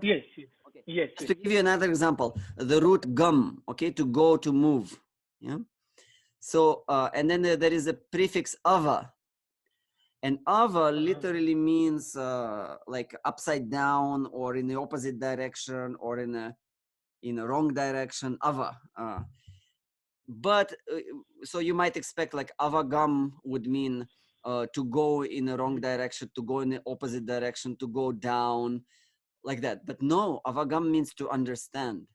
Yes, yes. Okay. Yes, Just yes. to give you another example, the root gum, okay, to go, to move. Yeah. So, and then there is a prefix ava. And ava literally means like upside down or in the opposite direction or in a wrong direction, ava. But so you might expect like avagam would mean to go in a wrong direction, to go in the opposite direction, to go down, like that. But no, avagam means to understand.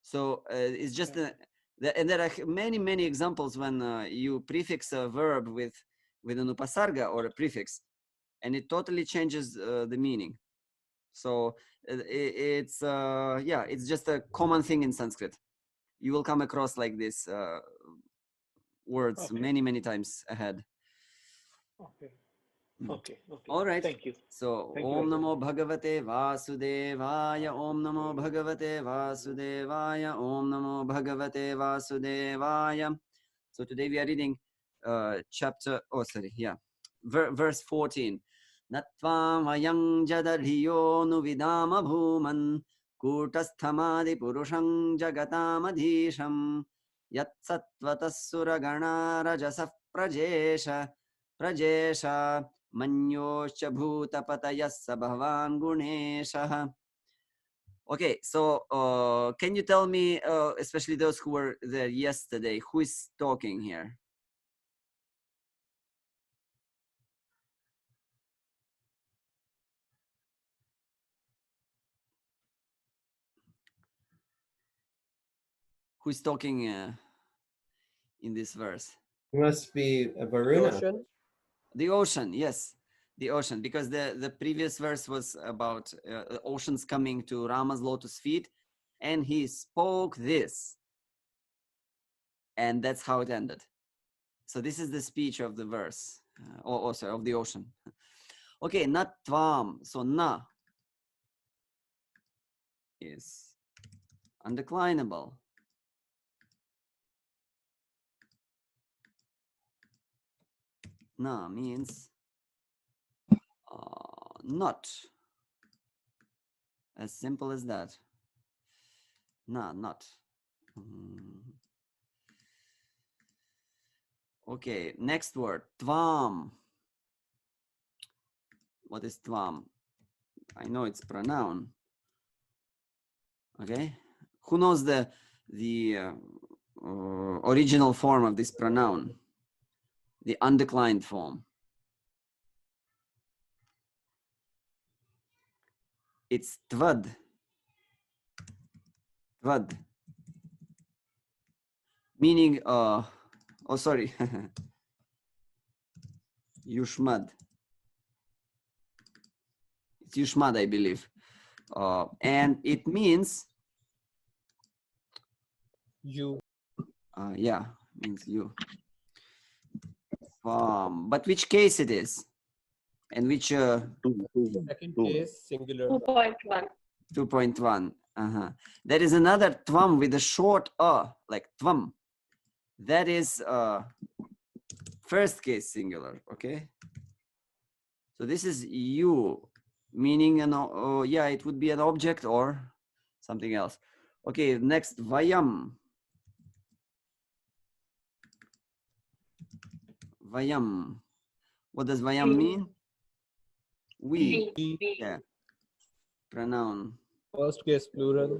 So it's just and there are many examples when you prefix a verb with an upasarga or a prefix, and it totally changes the meaning. So it's yeah, it's just a common thing in Sanskrit. You will come across like this words many times ahead. Okay. Okay. Okay. All right. Thank you. So, Thank you Om very Namo much. Bhagavate Vasudevaya, Om Namo Bhagavate Vasudevaya, Om Namo Bhagavate Vasudevaya. So today we are reading chapter, verse 14. Natvam ayang jadadhiyo nuvidama bhuman kutasthamadi purushang jagatam yat sattvatas suragana rajasah prajesha Manyoscha bhutapatayassa bhavan guneshah. Okay, so can you tell me, especially those who were there yesterday, who is talking here? Who is talking in this verse? It must be Varuna. The ocean. The ocean, yes. The ocean, because the previous verse was about oceans coming to Rama's lotus feet, and he spoke this. And that's how it ended. So this is the speech of the verse, sorry, of the ocean. Okay, not tvam. So na is undeclinable. Na means not. As simple as that. Na, not. Okay, next word, tvam. What is tvam? I know it's pronoun. Okay, who knows the original form of this pronoun? The undeclined form. It's tvad. Tvad. Meaning, oh, sorry. Yushmad. It's Yushmad, I believe. And it means You. Yeah, means you. But which case it is? And which Second case, singular. 2.1. 2.1. There is another tvam with a short like tvam. That is first case singular. Okay. So this is you, meaning yeah, it would be an object or something else. Okay. Next, vayam. Vayam. What does vayam mean? We. Yeah. Pronoun. First case, plural.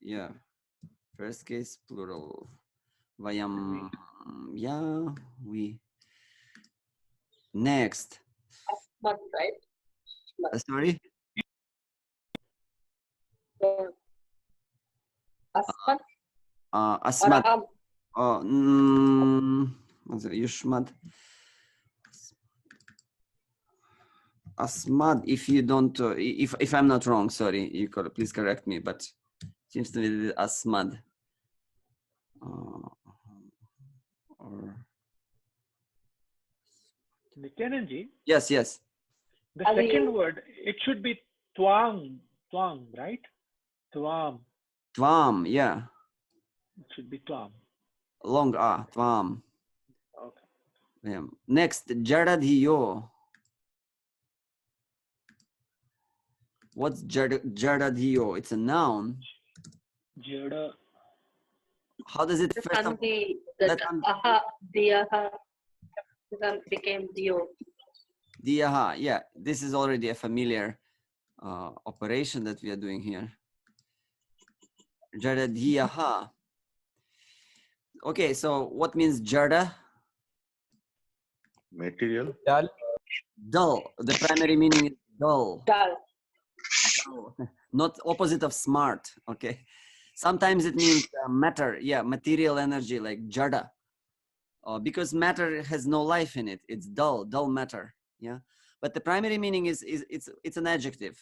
Yeah. First case, plural. Vayam. Yeah. We. Next. Asmat, right? Sorry? Asmat. Asmat. Aram. What's it? Yushmad. Asmad, if you don't, if I'm not wrong, sorry, you could please correct me, but seems to be Asmad. Or Nityananji, yes, yes. the second word, it should be twang, right? Twam. Tvam, yeah. It should be twam. Long tvam. Okay. Yeah. Next, Jaradhiyo. What's Jadadhiyo? It's a noun. Jada. How does it The first of sandhi, the That's un- aha, diyaha, then became dio. Diyaha? Yeah, this is already a familiar operation that we are doing here. Jadadhiyaha. Okay, so what means jada? Material. Dal. Dull. The primary meaning is dull. Dal. Dull. Not opposite of smart. Okay. Sometimes it means matter. Yeah, material energy like jada. Because matter has no life in it. It's dull, dull matter. Yeah. But the primary meaning is it's an adjective,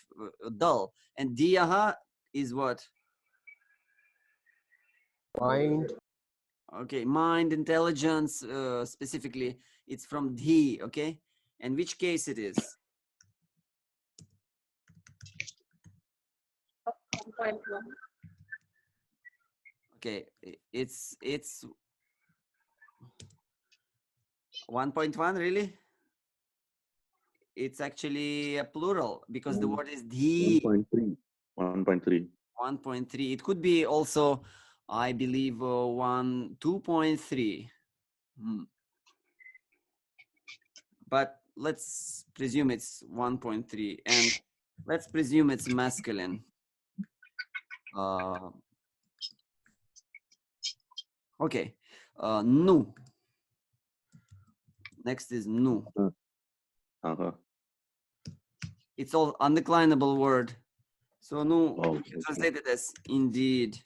dull. And diyaha is what? Mind. Okay, mind, intelligence, specifically, it's from dhi, okay? And which case it is? 1.1. Okay, it's 1.1, really? It's actually a plural because the word is dhi. 1.3. 1.3. 1.3. It could be also, I believe, 2.3. But let's presume it's 1.3, and let's presume it's masculine. Okay, nu. Next is nu. Uh-huh. It's all undeclinable word. So nu, Oh, we can okay. translate it as indeed.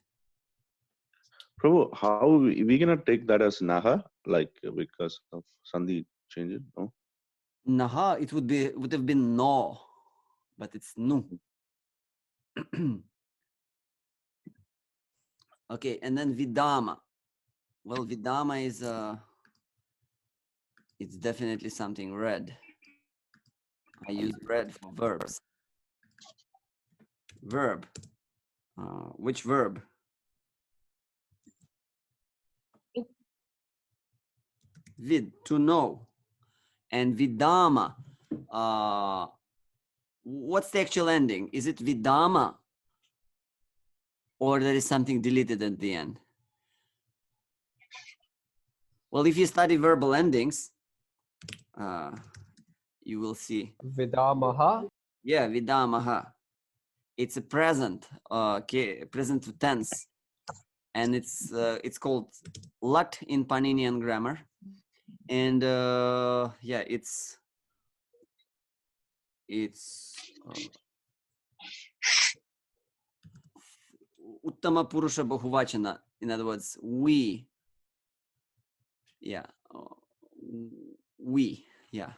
Prabhu, how we cannot take that as naha, like because of sandhi change it? No. Naha, it would have been no, but it's nu. Okay, and then vidama. Well, vidama is it's definitely something red. I use red for verbs. Verb. Which verb? Vid, to know. And vidama. What's the actual ending? Is it vidama? Or there is something deleted at the end? Well, if you study verbal endings, you will see. Vidamaha. Yeah, vidamaha. It's a present, present tense, and it's called lut in Paninian grammar, and yeah, it's uttama purusha bahuvachana. In other words, we. Yeah, we. Yeah.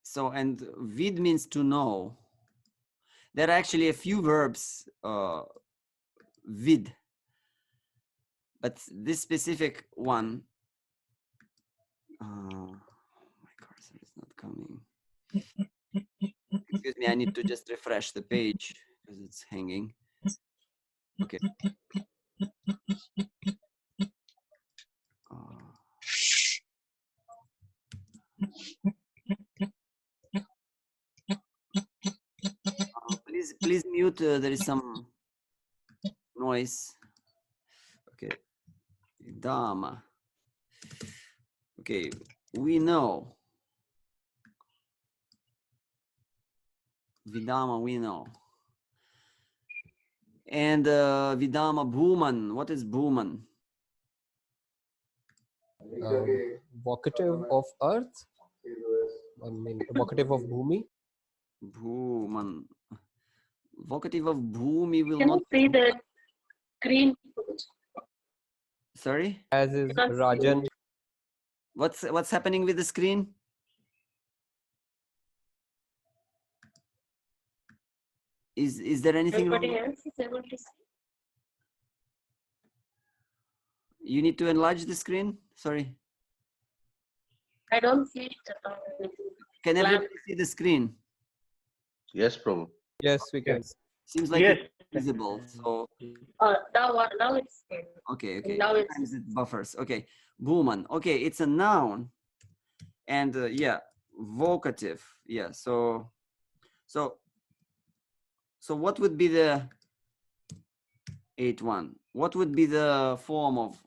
So, and vid means to know. There are actually a few verbs, vid, but this specific one, my cursor is not coming. Excuse me, I need to just refresh the page because it's hanging. Okay. Please mute. There is some noise. Okay. Dama. Okay, we know. Vidama, we know. And Vidama Bhuman. What is Bhuman? Vocative of earth. I mean, vocative of bhumi. Bhuman. Vocative of bhumi will Can not. you see the screen? Sorry. As is Rajan. What's happening with the screen? Is there anything Everybody wrong? else is able to see. You need to enlarge the screen. Sorry. I don't see it. Can Blank. everybody see the screen? Yes, Prabhu. Yes, we can. Seems like Yes. it's visible. So Now it's in. okay. Now it's Sometimes it buffers. Okay. Bhuman. Okay, it's a noun. And yeah, vocative. Yeah. So what would be the 8-1? What would be the form of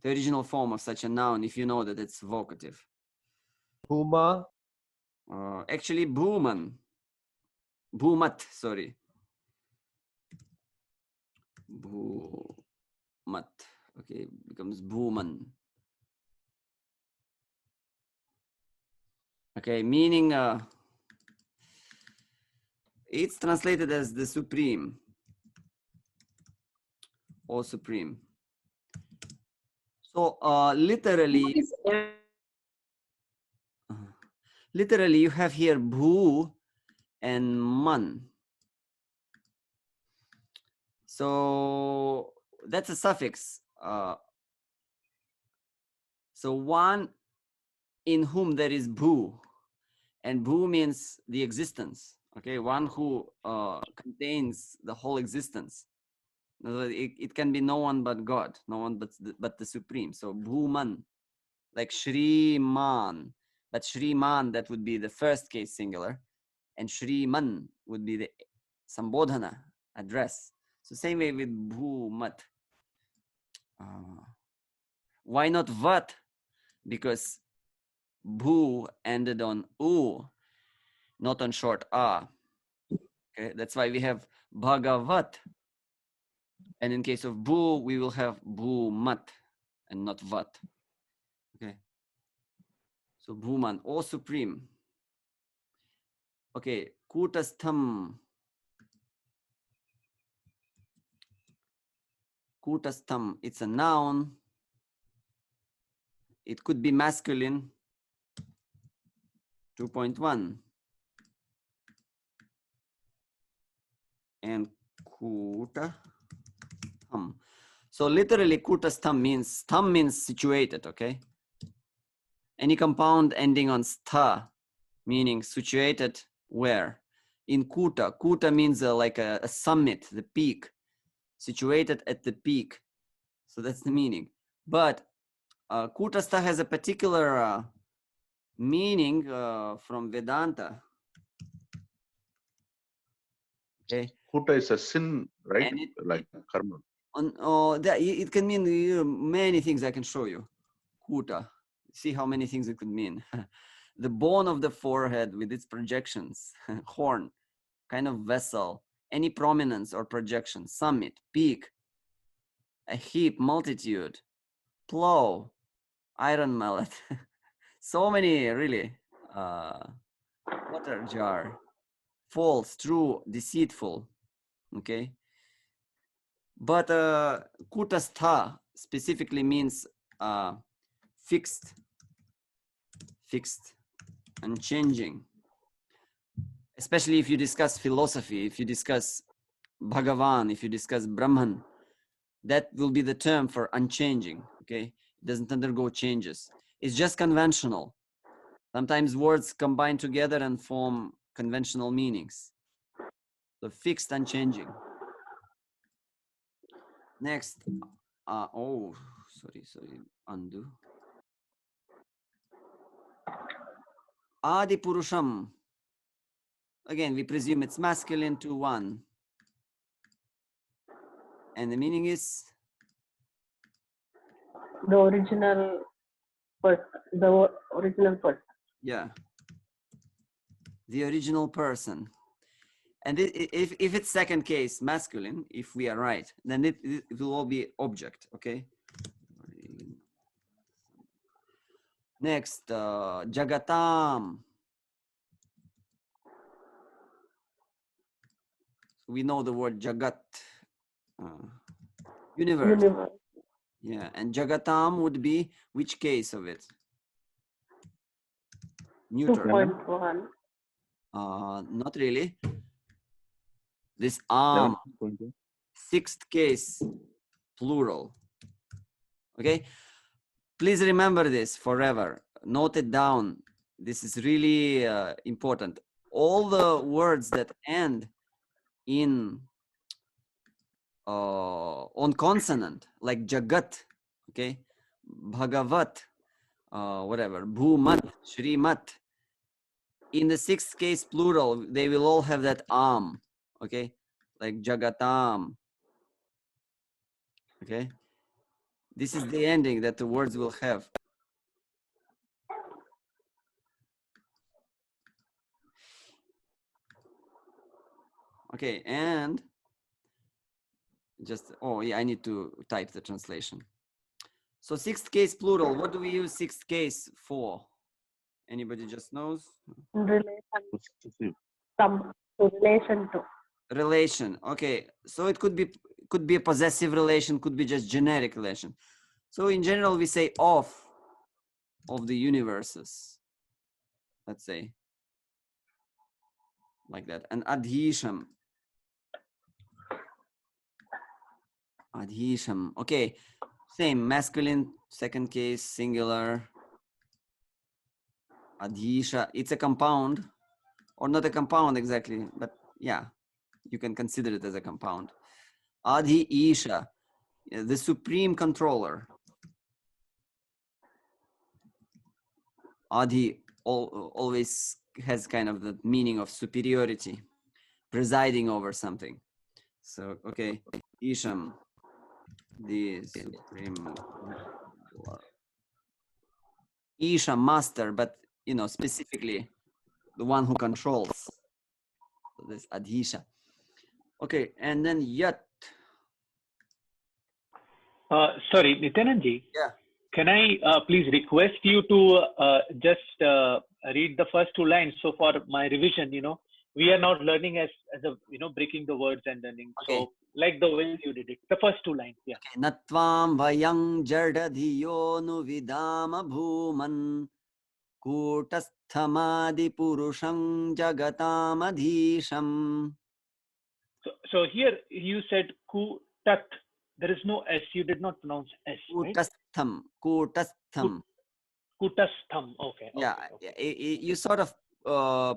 the original form of such a noun if you know that it's vocative? Bhuma. Actually, bhuman. Bhumat, sorry. Bhumat. Okay, becomes bhuman. Okay, meaning it's translated as the supreme or supreme. So literally you have here bhu and man. So that's a suffix. So one in whom there is bhu, and bhu means the existence. Okay, one who contains the whole existence. It can be no one but God, no one but the Supreme. So bhuman, like Shri Man, but Shri Man, that would be the first case singular, and Shri Man would be the Sambodhana, address. So same way with bhumat. Why not vat? Because bhu ended on u, not on short a. Okay, that's why we have bhagavat. And in case of bhu, we will have bhumat and not vat. Okay. So bhuman, or supreme. Okay, kutastham. Kutastham, it's a noun. It could be masculine. 2.1. And kuta tham. So literally kutastham means, tham means situated, okay? Any compound ending on stha, meaning situated where? In kuta. Kuta means like a summit, the peak, situated at the peak. So that's the meaning. But kutastha has a particular meaning from Vedanta. Okay. Kuta is a sin, right? And Like karma. It can mean many things. I can show you. Kuta. See how many things it could mean. The bone of the forehead with its projections, horn, kind of vessel, any prominence or projection, summit, peak, a heap, multitude, plow, iron mallet. So many, really. Water jar, false, true, deceitful. Okay. But kutastha specifically means fixed, unchanging. Especially if you discuss philosophy, if you discuss Bhagavan, if you discuss Brahman, that will be the term for unchanging. Okay, it doesn't undergo changes. It's just conventional. Sometimes words combine together and form conventional meanings. So fixed, unchanging. Next, sorry, undo. Adi Purusham. Again, we presume it's masculine to 1. And the meaning is? The original person. Yeah. The original person. And if it's second case, masculine, if we are right, then it will all be object, okay? Next, Jagatam. We know the word Jagat, universe. Yeah, and Jagatam would be which case of it? Neuter. 2.1. Not really. This arm, 6th case, plural. Okay, please remember this forever. Note it down. This is really important. All the words that end in on consonant, like Jagat, okay, Bhagavat, whatever, bhumat, shrimat. In the sixth case plural, they will all have that am, okay, like jagatam. Okay, this is the ending that the words will have. Okay, and just, oh yeah, I need to type the translation. So sixth case plural, what do we use sixth case for? Anybody just knows? Relation, some relation to. Relation. Okay, so it could be a possessive relation, could be just generic relation. So in general, we say of the universes. Let's say like that. And adhisham. Adhisham. Okay, same masculine, second case, singular. Adhisha. It's a compound, or not a compound exactly, but yeah, you can consider it as a compound. Adhi Isha, the supreme controller. Adhi always has kind of the meaning of superiority, presiding over something. So, okay, Isham, the supreme controller. Isha, master, but you know, specifically the one who controls. So this Adhisha. Okay, and then Yat. Sorry, Nityananji. Yeah. Can I please request you to just read the first two lines? So for my revision, we are not learning as a breaking the words and learning. Okay. So like the way you did it, the first two lines. Yeah. Okay. Natvam vayang jardadhiyo nu vidama bhuman kutasthamadi purusham jagatam adhisham. So here you said kutat. There is no S. You did not pronounce S. Kutastham. Kutastham. Kutastham. Okay. Yeah. Okay. You sort of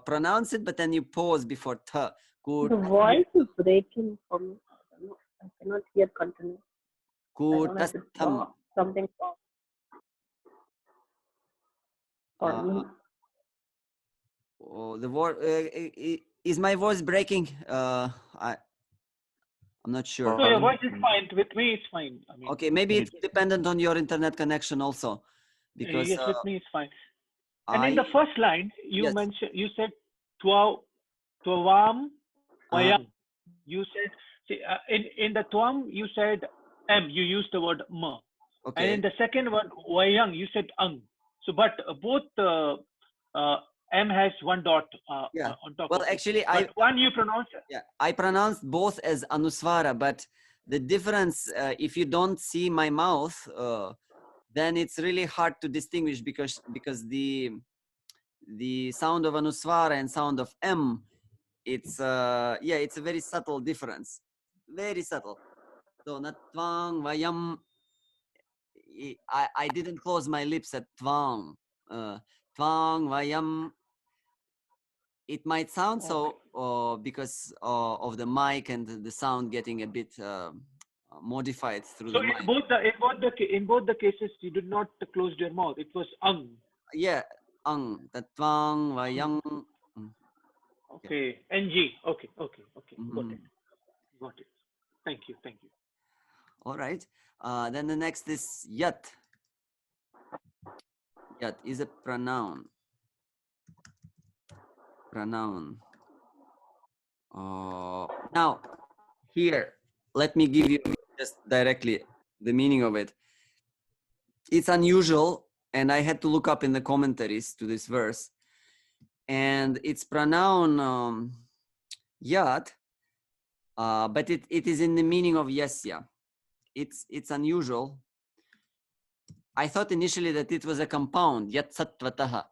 pronounce it, but then you pause before th. The voice is breaking for me. I cannot hear continue. I don't have to Kutastham. talk something for me. The word is my voice breaking? I'm not sure. No, your voice is fine. With me, it's fine. I mean, Okay, maybe it's dependent on your internet connection also, because yes, with me it's fine. And in the first line, you mentioned, you said twavam vayam. You said, in the tvam you said m. You used the word ma. Okay. And in the second word vayang, you said ang. So, but both m has one dot on top. Well, of actually, it. One you pronounce. Yeah, I pronounced both as anuswara, but the difference, if you don't see my mouth, then it's really hard to distinguish because the sound of anuswara and sound of m, it's it's a very subtle difference, very subtle. So natvang vayam, I didn't close my lips at tvang. Tvang vayam. It might sound so because of the mic and the sound getting a bit modified through the mic. In both the cases, you did not close your mouth. It was ang. Yeah, ang. Tatvang vayang. Okay, ng. Okay. Mm-hmm. Got it. Thank you. All right. Then the next is yat. Yat is a pronoun. Now, here, let me give you just directly the meaning of it. It's unusual, and I had to look up in the commentaries to this verse. And it's pronoun yat, but it is in the meaning of yasya. It's unusual. I thought initially that it was a compound, yat sattvataha.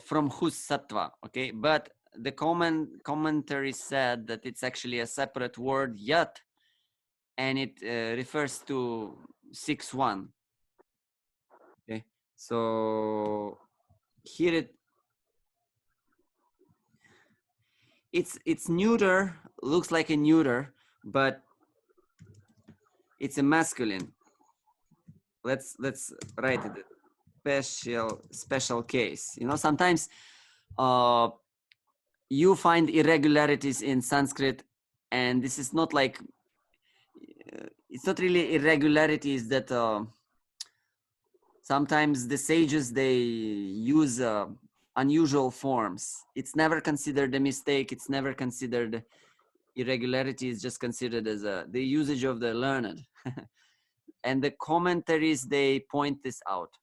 From whose sattva, okay? But the commentary said that it's actually a separate word, yat, and it refers to 6-1. Okay, so here it's neuter, looks like a neuter, but it's a masculine. Let's write it. special case. You know, sometimes you find irregularities in Sanskrit, and this is not like it's not really irregularities that sometimes the sages they use unusual forms. It's never considered a mistake. It's never considered irregularity. Is just considered as the usage of the learned. And the commentaries, they point this out.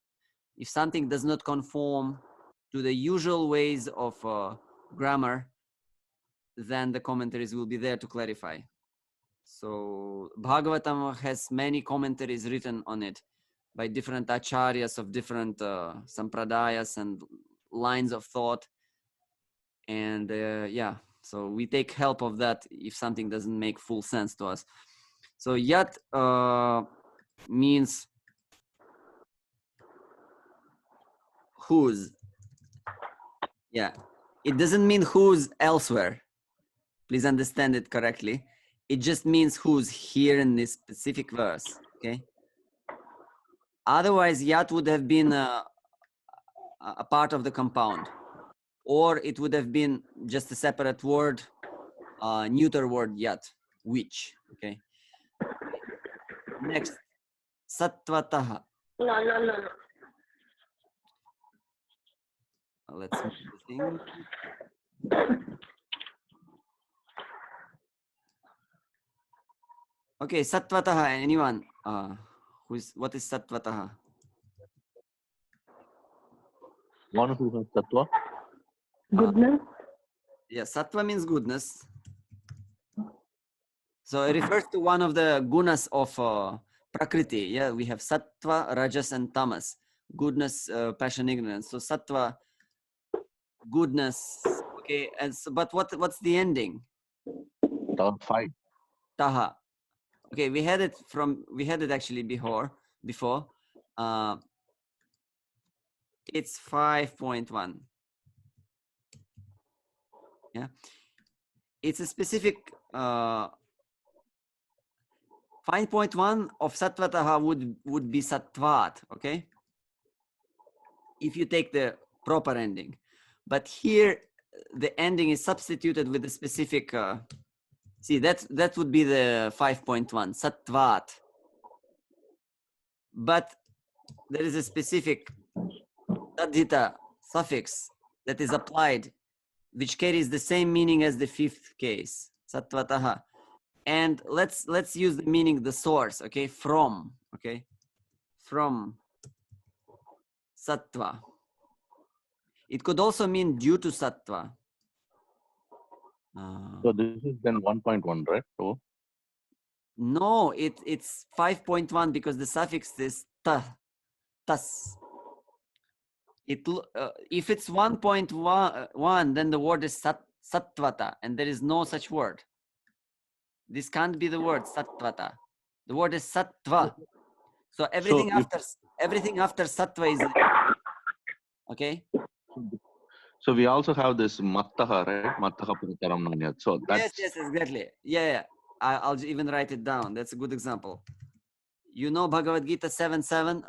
If something does not conform to the usual ways of grammar, then the commentaries will be there to clarify. So Bhāgavatam has many commentaries written on it by different acharyas of different sampradayas and lines of thought. And yeah, so we take help of that if something doesn't make full sense to us. So yat means whose. Yeah, it doesn't mean whose elsewhere. Please understand it correctly. It just means whose here in this specific verse, okay? Otherwise, yat would have been a part of the compound, or it would have been just a separate word, neuter word yat, which, okay? Next, sattvataha. No. Let's move the thing. Okay, sattvataha, anyone? What is sattvataha? One who has tattva. Goodness. Yeah, sattva means goodness. So it refers to one of the gunas of prakriti. Yeah, we have sattva, rajas, and tamas. Goodness, passion, ignorance. So sattva, goodness. Okay, and so, but what's the ending? Five. Taha. Okay, we had it actually before. It's 5.1. Yeah, it's a specific 5.1 of sattvataha would be sattvat. Okay, if you take the proper ending, but here the ending is substituted with a specific. See, that would be the 5.1 sattvat, but there is a specific tadhita suffix that is applied, which carries the same meaning as the fifth case, sattvataha. And let's use the meaning, the source, okay, from, okay, from sattva. It could also mean due to sattva. So this is then 1.1, right? So No, it's 5.1 because the suffix is ta, tas. If it's 1.1, then the word is sattvata, and there is no such word. This can't be the word sattvata. The word is sattva. So everything after sattva is okay. So we also have this mattaha, right? Mattaha puritaram nanyat. So that's Yes, exactly. Yeah. I'll even write it down. That's a good example. You know Bhagavad Gita 7:7,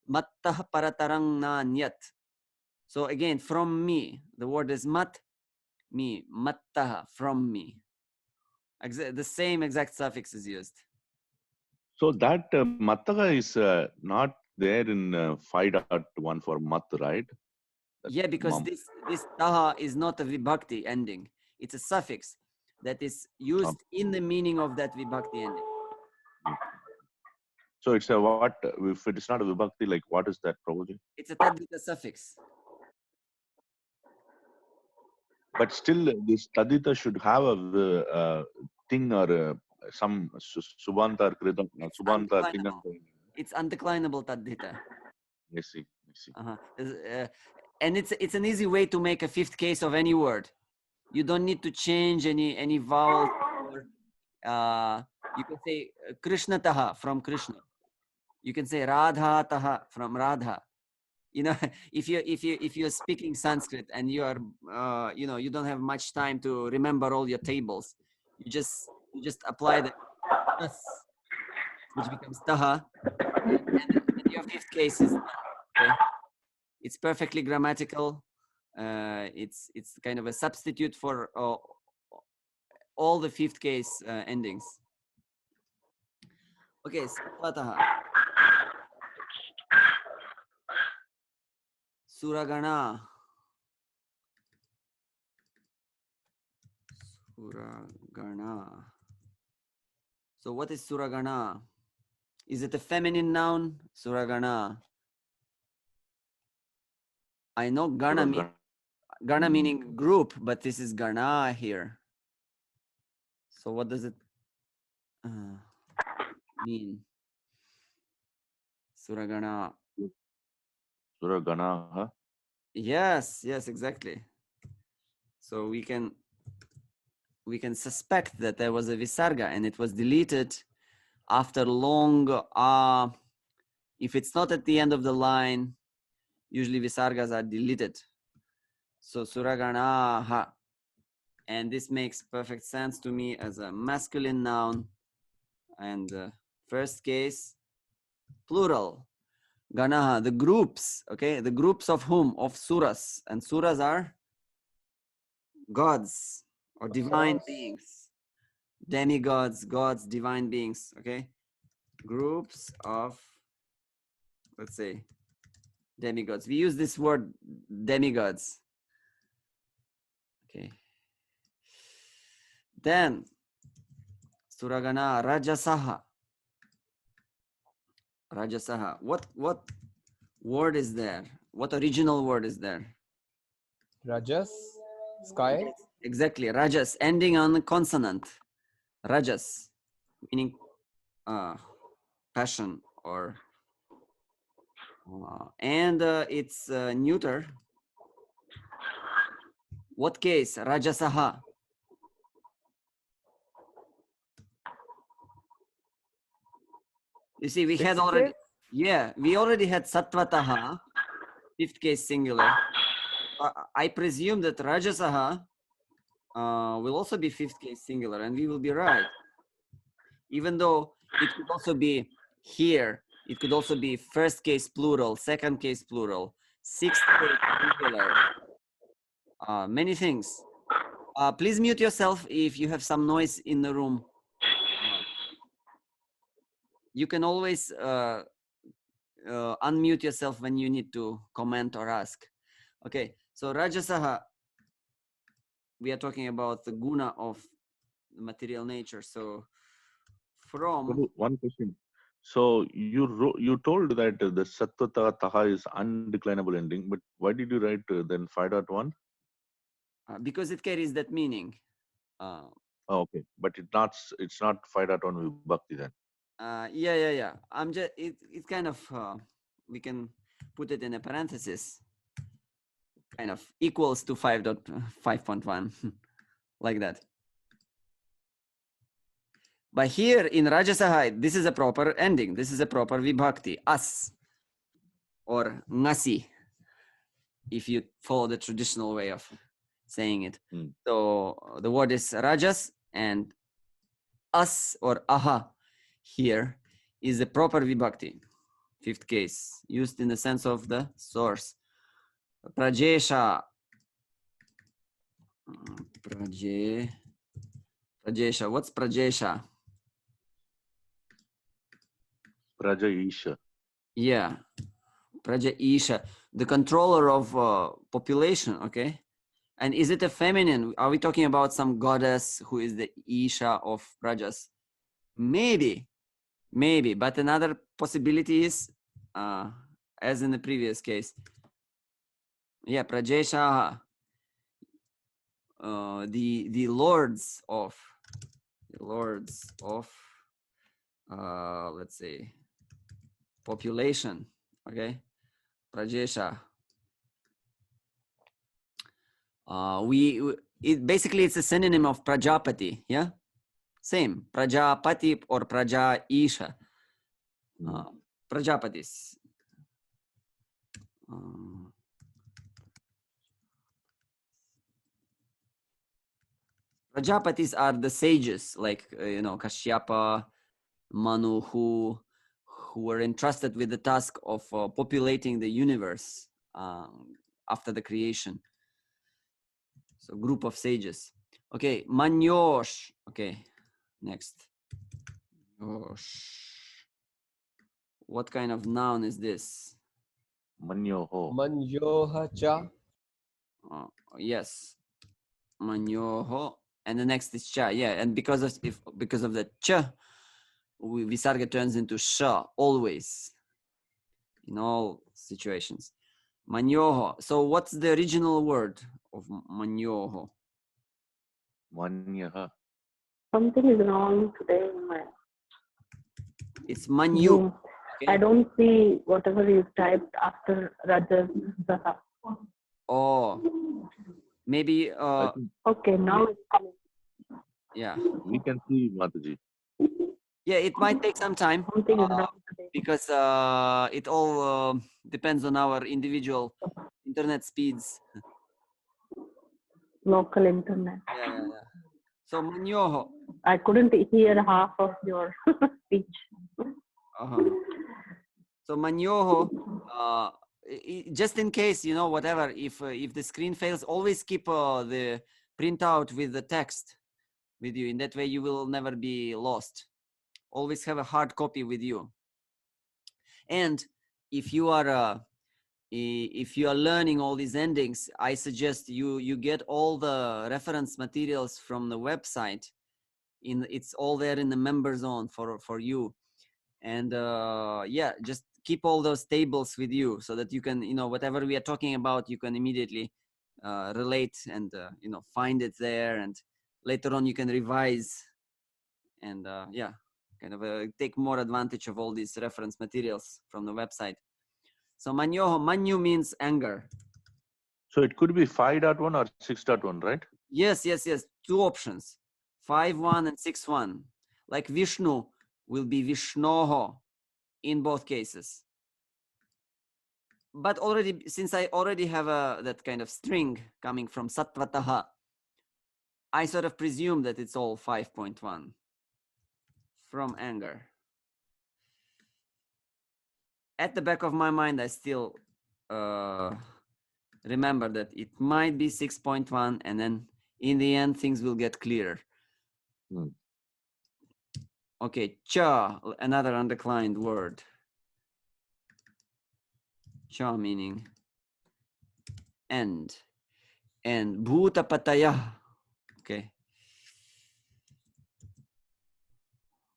mattaha paratarang nanyat. So again, from me, the word is mat, me, mattaha, from me. The same exact suffix is used. so that mattaha is not there in 5.1 for mat, right? That Yeah, because mam. this taha is not a vibhakti ending. It's a suffix that is used in the meaning of that vibhakti ending. So it's a what? If it is not a vibhakti, like what is that, Prabhuji? It's a tadvita suffix. But still, this tadita should have a thing or some subanta or kritam, subanta thing. It's undeclinable tadvita. I see. And it's an easy way to make a fifth case of any word. You don't need to change any vowels. Or, you can say Krishna taha from Krishna. You can say Radha taha from Radha. You know, if you're speaking Sanskrit and you are you don't have much time to remember all your tables, you just apply the tas, which becomes taha, and your fifth case is Okay? It's perfectly grammatical. It's kind of a substitute for all the fifth case endings. Okay, Sattvataha. Suragana. Suragana. So what is Suragana? Is it a feminine noun? Suragana. I know Gana, Gana meaning group, but this is Gana here. So what does it mean? Suragana. Suragana. Yes, yes, exactly. So we can suspect that there was a visarga and it was deleted after long. If it's not at the end of the line, usually visargas are deleted. So suraganaha, and this makes perfect sense to me as a masculine noun, and first case plural. Ganaha, the groups, okay, the groups of whom? Of suras, and suras are gods or divine beings, demigods, gods, divine beings, okay, groups of, let's say, demigods. We use this word demigods. Okay. Then suragana rajasaha. Rajasaha. What word is there? What original word is there? Rajas, sky. Exactly. Rajas, ending on consonant. Rajas, meaning passion or and it's neuter. What case? Rajasaha. You see, we had already, we already had sattvataha, fifth case singular. I presume that rajasaha will also be fifth case singular, and we will be right. Even though it could also be here, it could also be first case plural, second case plural, sixth case singular, many things. Please mute yourself if you have some noise in the room. You can always unmute yourself when you need to comment or ask. Okay, so Rajasaha, we are talking about the guna of the material nature. So from... One question. So you told that the Sattvata Taha is undeclinable ending, but why did you write then 5.1? Because it carries that meaning. Okay, but it's not 5.1 Vibhakti then. Yeah. I'm just it's kind of we can put it in a parenthesis, kind of equals to 5.1 like that. But here in Rajasaha, this is a proper ending. This is a proper vibhakti, as or ngasi, if you follow the traditional way of saying it. So the word is rajas, and as or aha here is a proper vibhakti, fifth case, used in the sense of the source. Prajesha. Prajesha. What's Prajesha? Praja Isha. Yeah. Praja Isha, the controller of population, okay? And is it a feminine? Are we talking about some goddess who is the Isha of Prajas? Maybe. But another possibility is, as in the previous case, yeah, Prajesha, the lords of, let's say, population, okay? Prajesha. Basically it's a synonym of Prajapati, yeah? Same, Prajapati or Praja Isha. Prajapatis. Prajapatis are the sages, like, Kashyapa, Manu, who who were entrusted with the task of populating the universe after the creation. So group of sages. Okay, Manyosh. Okay, next. What kind of noun is this? Manyoho. Manyoha cha. Yes, Manyoho. And the next is cha. Yeah, and because of the cha, Visarga turns into sha always in all situations. Manyoho. So what's the original word of Manyoho? Manyaha. Something is wrong today in my It's Manyu. Zoom. Okay. I don't see whatever you typed after Rajas. Oh, maybe. I think Okay, now it's coming. Yeah. we can see Mataji. Yeah, it might take some time Something is wrong today. because it all depends on our individual internet speeds. Local internet. Yeah. So Manyoho. I couldn't hear half of your speech. So Manyoho, just in case, whatever, if the screen fails, always keep the printout with the text with you. In that way, you will never be lost. Always have a hard copy with you. And if you are learning all these endings, I suggest you get all the reference materials from the website. It's all there in the member zone for you. And yeah, just keep all those tables with you so that you can, whatever we are talking about, you can immediately relate and find it there, and later on you can revise and yeah, kind of take more advantage of all these reference materials from the website. So Manyu means anger. So it could be 5.1 or 6.1, right? Yes. Two options, 5.1 and 6.1. Like Vishnu will be Vishnoho in both cases. But since I already have that kind of string coming from Sattvataha, I sort of presume that it's all 5.1 from anger. At the back of my mind, I still remember that it might be 6.1, and then in the end, things will get clearer. Okay, cha, another undeclined word. Cha meaning end. And bhutapataya. Okay.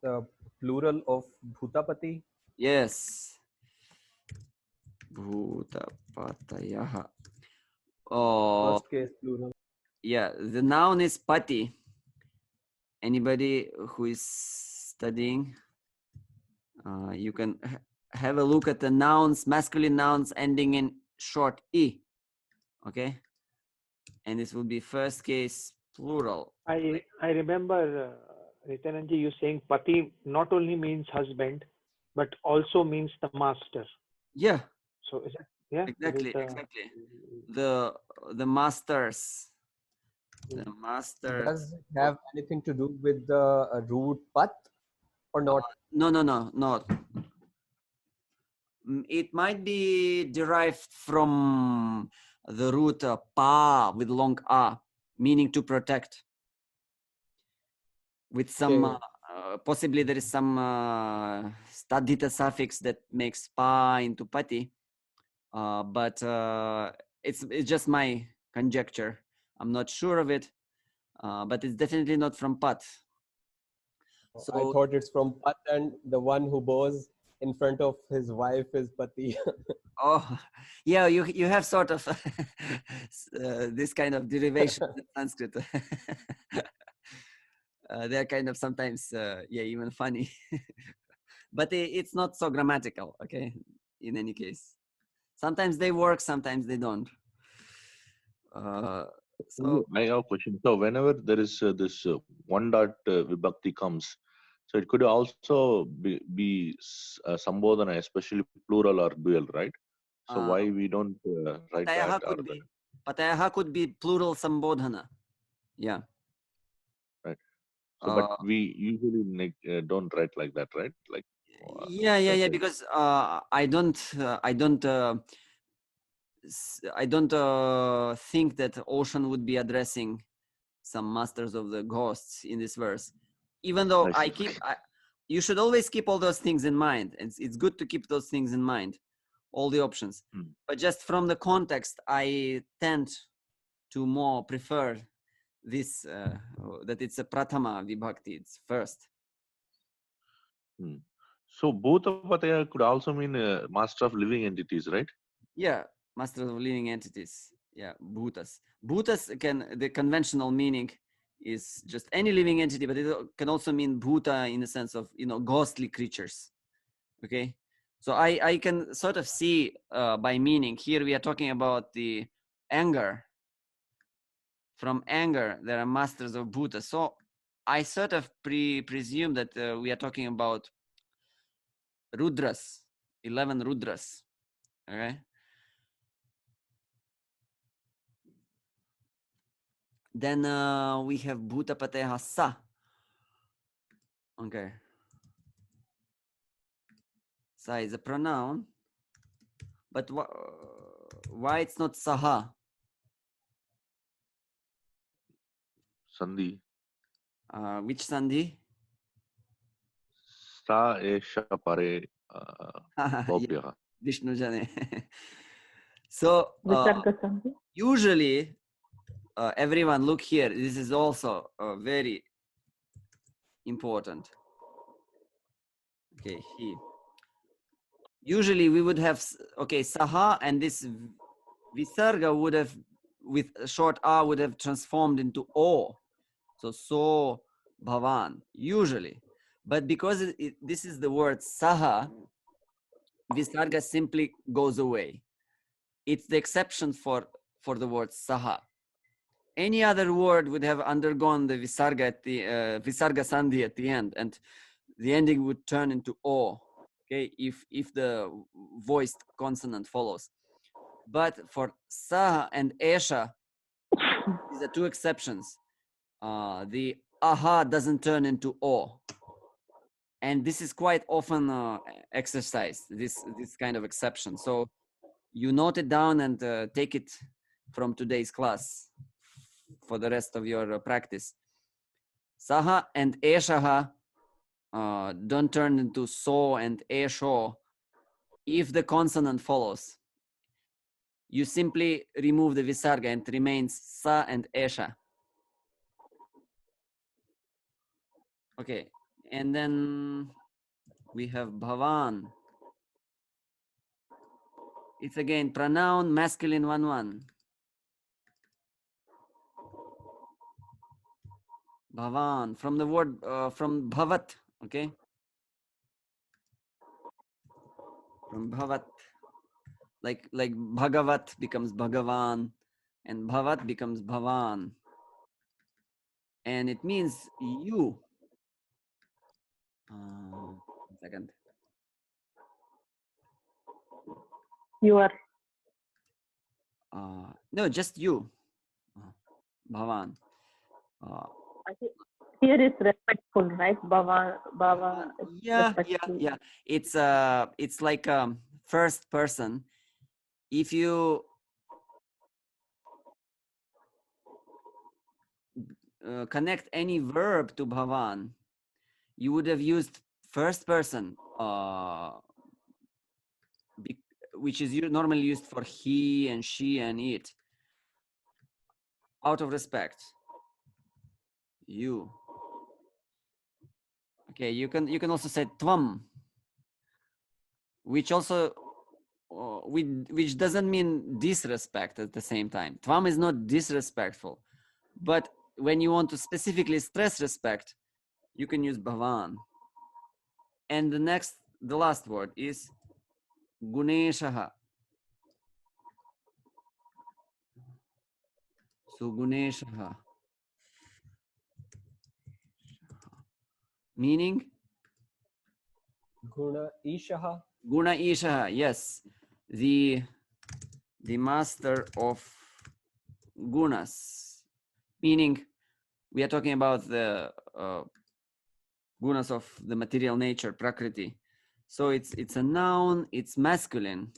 The plural of Bhutapati. Yes. Bhutapataya. Oh, First case plural. yeah, the noun is pati. Anybody who is studying, you can have a look at the nouns, masculine nouns ending in short e. Okay, and this will be first case plural. I remember Nityananji, you saying pati not only means husband, but also means the master. Yeah. So is it? Yeah. Exactly. The masters. The masters. Does it have anything to do with the root pat or not? No. Not. It might be derived from the root pa with long a, meaning to protect. With some, possibly there is some stadhita suffix that makes pa into pati, but it's just my conjecture. I'm not sure of it, but it's definitely not from pat. So I thought it's from pat, and the one who bows in front of his wife is pati. Oh, yeah, you have sort of this kind of derivation in Sanskrit. They're kind of sometimes, yeah, even funny. But it's not so grammatical, okay, in any case. Sometimes they work, sometimes they don't. So I have a question. So whenever there is this one dot vibhakti comes, so it could also be sambodhana, especially plural or dual, right? So why we don't write that? Patayaha could be plural sambodhana. Yeah. Right. So, but we usually don't write like that, right? Like Yeah. Because I don't think that Ocean would be addressing some masters of the ghosts in this verse, even though I see. you should always keep all those things in mind. It's good to keep those things in mind, all the options. But just from the context, I tend to more prefer this, that it's a pratama vibhakti, it's first. So Bhutapataya could also mean master of living entities, right? Yeah, masters of living entities. Yeah, bhutas. Bhutas the conventional meaning is just any living entity, but it can also mean bhuta in the sense of, ghostly creatures. Okay, so I can sort of see by meaning here we are talking about the anger. From anger, there are masters of bhuta. So I sort of presume that we are talking about Rudras, 11 Rudras. Okay. Then we have Bhutapateha Sa. Okay. Sa is a pronoun. But why it's not Saha? Sandhi. Which Sandhi? Sa esha pare bhavyaha. Vishnu Jane. So Visarga Sandhi. usually, everyone look here. This is also very important. Okay, here. Usually we would have, Saha, and this Visarga would have, with a short R, would have transformed into O. So Bhavan, usually. But because this is the word Saha, Visarga simply goes away. It's the exception for the word Saha. Any other word would have undergone the Visarga at the Visarga Sandhi at the end, and the ending would turn into O. Okay, if the voiced consonant follows. But for Saha and Esha, these are two exceptions. The aha doesn't turn into O. And this is quite often exercised, this kind of exception. So you note it down and take it from today's class for the rest of your practice. Saha and Eshaha don't turn into So and Esho if the consonant follows. You simply remove the Visarga and it remains Sa and Esha. Okay, and then we have Bhavan. It's again pronoun masculine 1-1. Bhavan, from the word, from Bhavat, okay? From Bhavat. Like Bhagavat becomes Bhagavan and Bhavat becomes Bhavan. And it means you. 1 second. You are. No, just you. Bhavan. I think here is respectful, right? Bhava is respectful. Yeah. It's like first person. If you connect any verb to Bhavan, you would have used first person, which is normally used for he and she and it, out of respect. You. Okay, you can also say tvam, which also which doesn't mean disrespect at the same time. Tvam is not disrespectful, but when you want to specifically stress respect, you can use Bhavan. And the last word is Guneshaha. So Guneshaha. Meaning? Guna Ishaha. Guna Ishaha, yes. The master of gunas. Meaning, we are talking about the gunas of the material nature, prakriti. So it's a noun, it's masculine.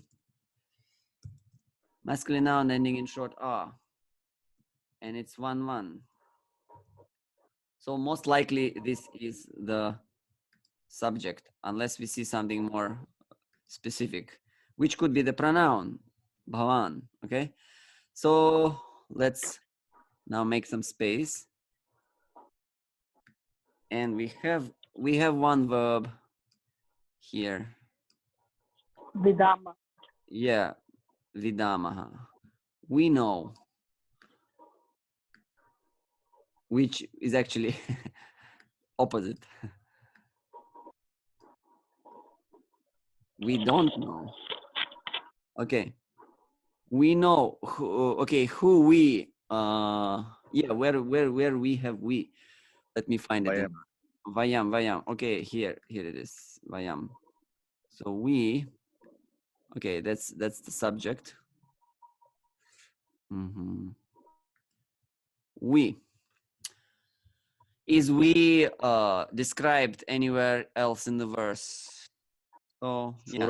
Masculine noun ending in short R. And it's 1-1. So most likely this is the subject, unless we see something more specific, which could be the pronoun, bhavan, okay? So let's now make some space. And we have one verb here. Vidama. Yeah, vidamaha. We know, which is actually opposite. We don't know. Okay. We know who, okay, who we, yeah, where we have we. Let me find it. Vayam. Okay, here it is. Vayam. So we, okay, that's the subject. We. Is we described anywhere else in the verse? Oh, yeah.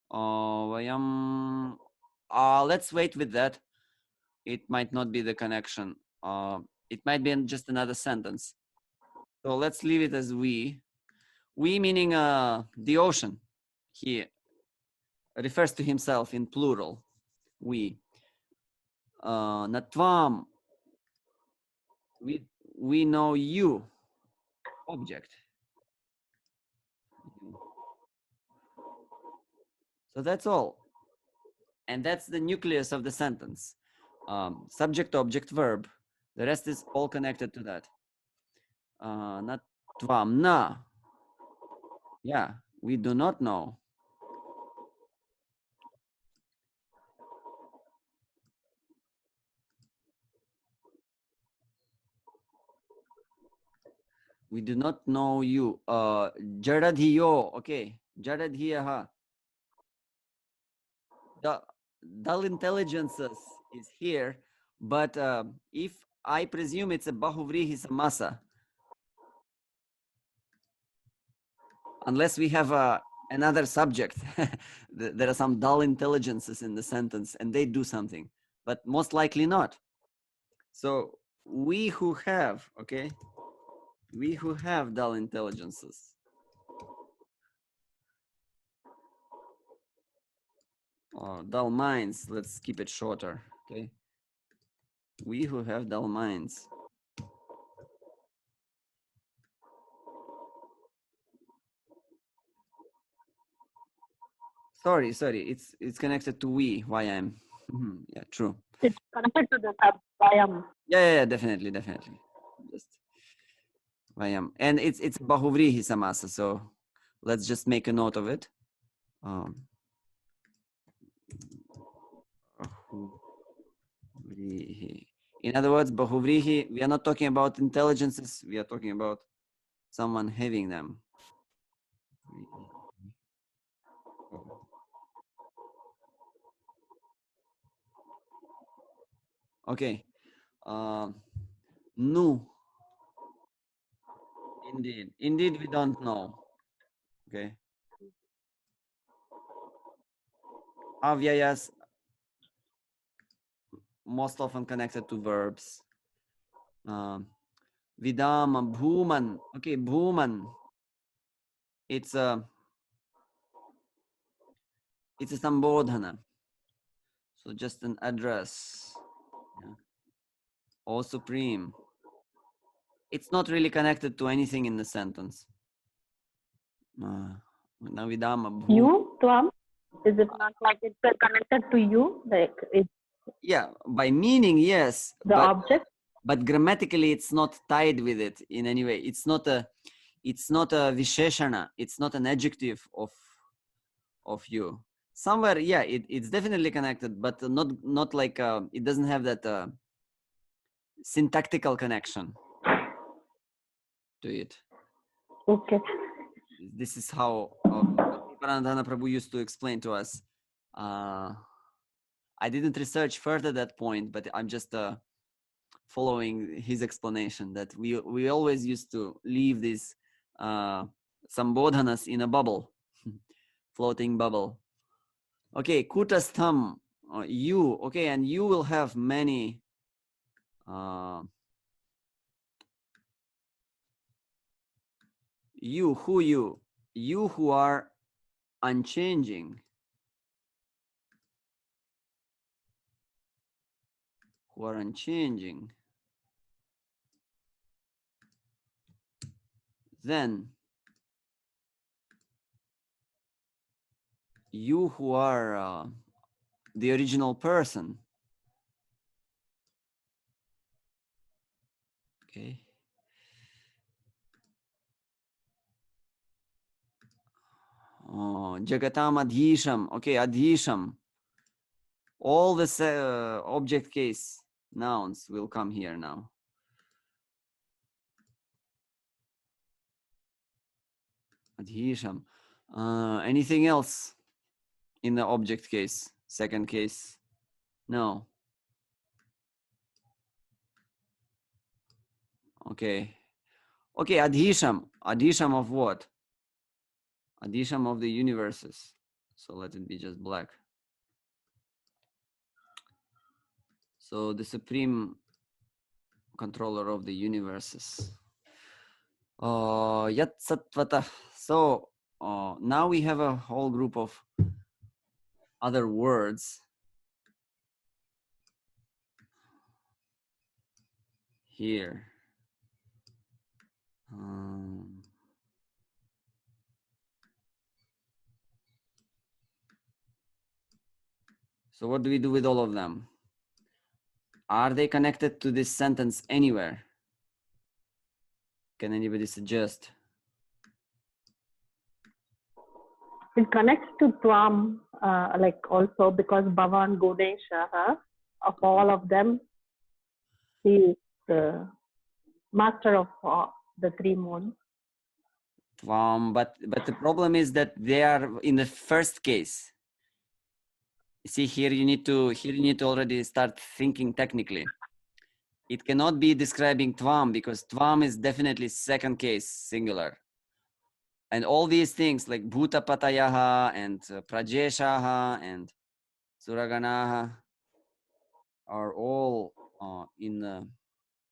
Vayam. Let's wait with that. It might not be the connection. It might be just another sentence. So let's leave it as we. We meaning the ocean. He refers to himself in plural. We. Natvam. We know you. Object. So that's all. And that's the nucleus of the sentence. Subject, object, verb. The rest is all connected to that. Natvam na. Yeah, we do not know. We do not know you. Jaradhiyo. Okay. Jaradhiyaha. The dull intelligences is here, but if I presume it's a bahuvrihi samasa, unless we have another subject, there are some dull intelligences in the sentence and they do something, but most likely not. So we who have, okay, we who have dull intelligences. Dull minds, let's keep it shorter, okay? We who have dull minds. Sorry, it's connected to we, Vayam. Yeah, true. It's connected to the Vayam. Yeah, definitely. Just Vayam. And it's bahuvrihi samasa, so let's just make a note of it. In other words, bahuvrihi, we are not talking about intelligences, we are talking about someone having them. Okay. Nu. Indeed, we don't know. Okay. Avyayas, most often connected to verbs. Vidama, bhuman. Okay, bhuman. It's a sambodhana. So just an address. Yeah. O supreme. It's not really connected to anything in the sentence. Navidama. You, Tvam? Is it not like it's connected to you? Like it's. Yeah, by meaning, yes. The object? But grammatically, it's not tied with it in any way. It's not a visheshana. It's not an adjective of you. Somewhere, yeah, it's definitely connected, but not like it doesn't have that syntactical connection to it. Okay. This is how Paranadhana Prabhu used to explain to us. I didn't research further that point, but I'm just following his explanation that we always used to leave these sambodhanas in a bubble, floating bubble. Okay, kutastham, you. Okay, and you will have many you who are unchanging, then you who are the original person. Okay. Jagatam adhisham. Okay, adhisham. All the object case nouns will come here now. Adhisham. Anything else in the object case? Second case? No. Okay. Okay, adhisham. Adhisham of what? Adhisham of the universes. So let it be just black. So the supreme controller of the universes. Yat sattvata. So now we have a whole group of other words here. So what do we do with all of them? Are they connected to this sentence anywhere? Can anybody suggest? It connects to Tvam, like also because Bhavan Ganesha, of all of them, he is the master of the three modes. But the problem is that they are in the first case. You see, here you need to already start thinking technically. It cannot be describing Tvam because Tvam is definitely second case singular. And all these things like Bhuta Patayaha and Prajeshaha and Suraganaha are all in the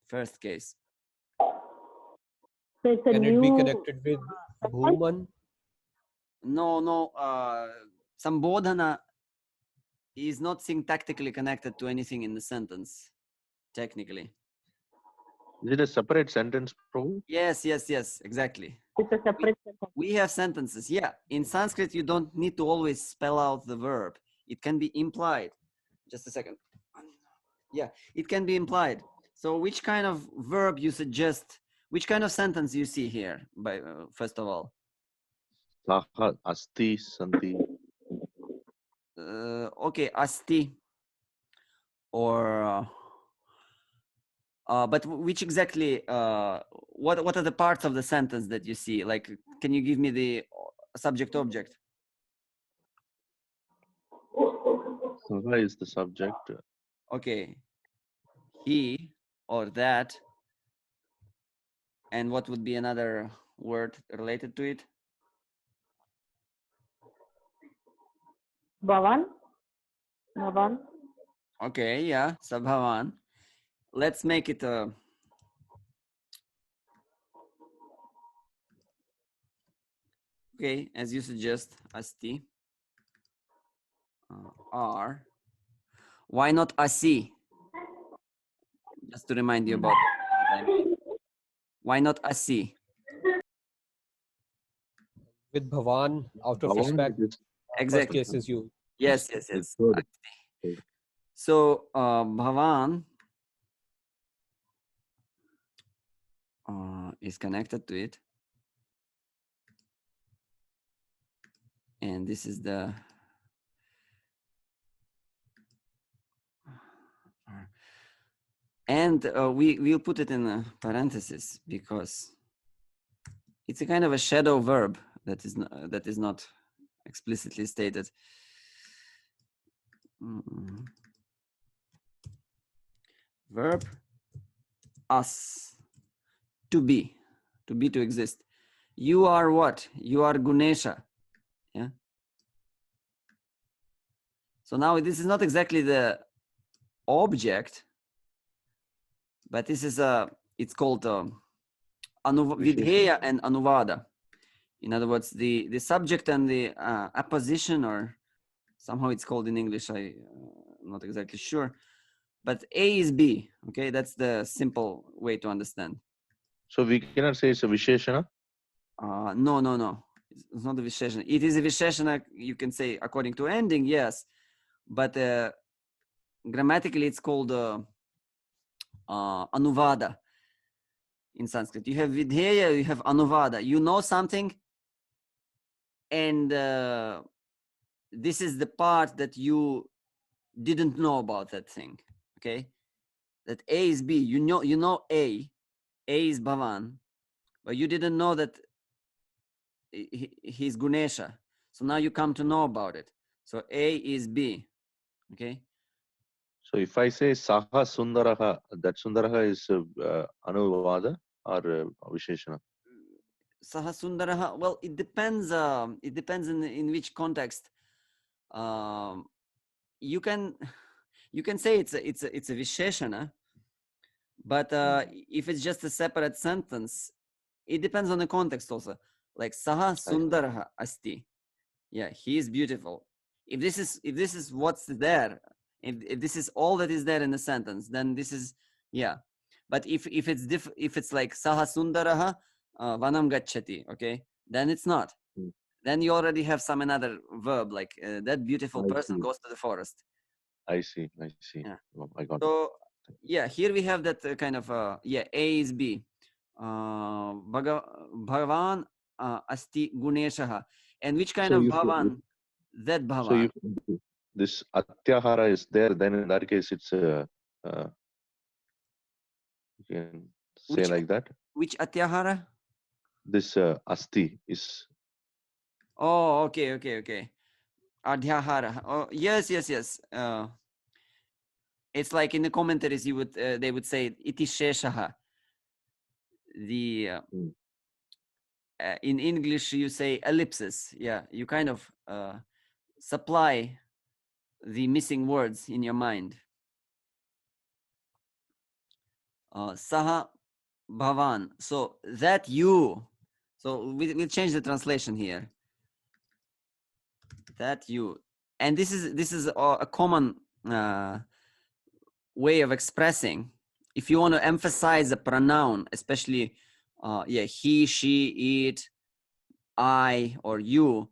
first case. So it's Can it be connected with Bhuman? No. Sambodhana is not syntactically connected to anything in the sentence, technically. Is it a separate sentence, Prabhu? Yes, exactly. It's a separate sentence. We have sentences. Yeah, in Sanskrit, you don't need to always spell out the verb. It can be implied. Just a second. Yeah, it can be implied. So which kind of verb you suggest? Which kind of sentence you see here, by first of all? Saha, asti, santi. Okay, asti. Or but which exactly? What are the parts of the sentence that you see? Like, can you give me the subject object? Saha is the subject. Okay, he or that. And what would be another word related to it? Bhavan. Okay, yeah, Sabhavan. Let's make it a okay, as you suggest, asti. R. Why not asi? Just to remind you about it. Why not asi? With Bhavan, out of Bhavan respect. is Exactly. First case is you. Yes. good. So Bhavan is connected to it. And this is the and we'll put it in a parenthesis because it's a kind of a shadow verb that is not explicitly stated. Verb as to be to exist. You are what? You are Gunesha. Yeah. So now this is not exactly the object, but this is it's called vidheya and anuvada. In other words, the subject and the apposition, or somehow it's called in English, I'm not exactly sure. But A is B, okay? That's the simple way to understand. So we cannot say it's a Visheshana? No. It's not a Visheshana. It is a Visheshana, you can say, according to ending, yes. But grammatically, it's called Anuvada in Sanskrit. You have Vidheya, you have Anuvada. You know something, and this is the part that you didn't know about that thing, okay? That A is B. You know A is Bhavan, but you didn't know that he's Gunesha. So now you come to know about it. So A is B, okay? So if I say Saha Sundaraha, that Sundaraha is Anuvada or Visheshana? Saha Sundaraha, well, it depends in which context. You can say it's a Visheshana, but if it's just a separate sentence, it depends on the context also. Like Saha Sundaraha Asti. Yeah, he is beautiful. If this is what's there, if this is all that is there in the sentence, then this is, yeah. But if it's like Saha Sundaraha Vanam Gacchati, okay, then it's not. Then you already have some another verb, like that beautiful person goes to the forest. I see. Yeah. Oh, I got it. So yeah, here we have that kind of A is B. Bhagavan Asti Guneshaha. And which kind of Bhavan? That Bhavan. So if this Atyahara is there, then in that case it's you can say like that. Which Atyahara? This Asti is. Oh, okay. Adhyahara. Oh, yes. It's like in the commentaries, they would say iti sheshaha. The in English you say ellipsis. Yeah, you kind of supply the missing words in your mind. Saha Bhavan. So that you. So we'll change the translation here. That you. And this is a common way of expressing. If you want to emphasize a pronoun, especially he, she, it, I, or you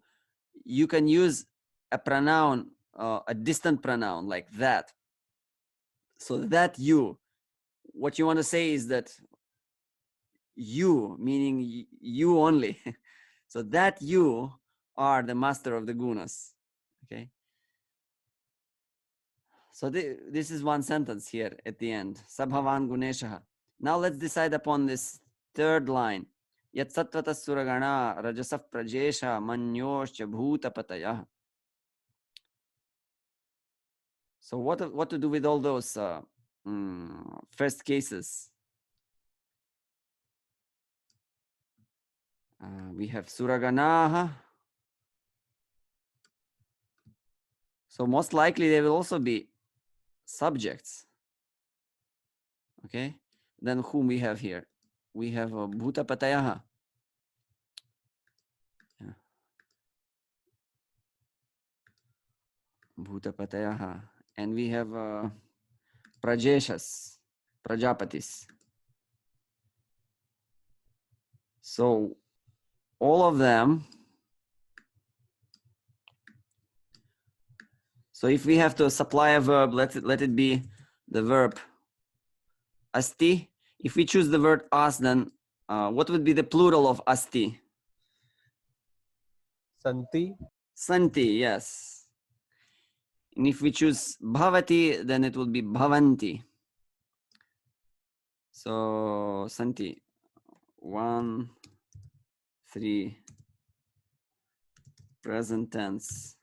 can use a pronoun, a distant pronoun like that. So that you, what you want to say is that you, meaning you only. So that you are the master of the gunas. Okay. So this is one sentence here at the end. Sabhavan Guneshaha. Now let's decide upon this third line. Yat satvata suragana rajasaf prajesha manyoscha bhutapatayah. So what to do with all those first cases? We have suraganaha. So most likely they will also be subjects. Okay. Then whom we have here? We have bhutapatayaha. Bhutapatayaha. And we have Prajeshas, Prajapatis. So all of them. So if we have to supply a verb, let it be the verb asti. If we choose the word as, then what would be the plural of asti? Santi. Santi, yes. And if we choose bhavati, then it will be bhavanti. So santi, 1, 3, present tense.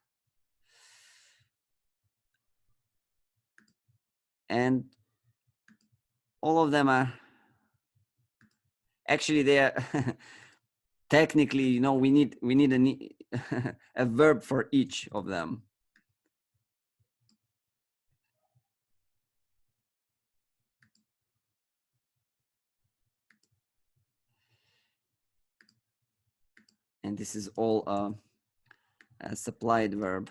And all of them are, actually they are, technically, you know, we need a verb for each of them. And this is all a supplied verb,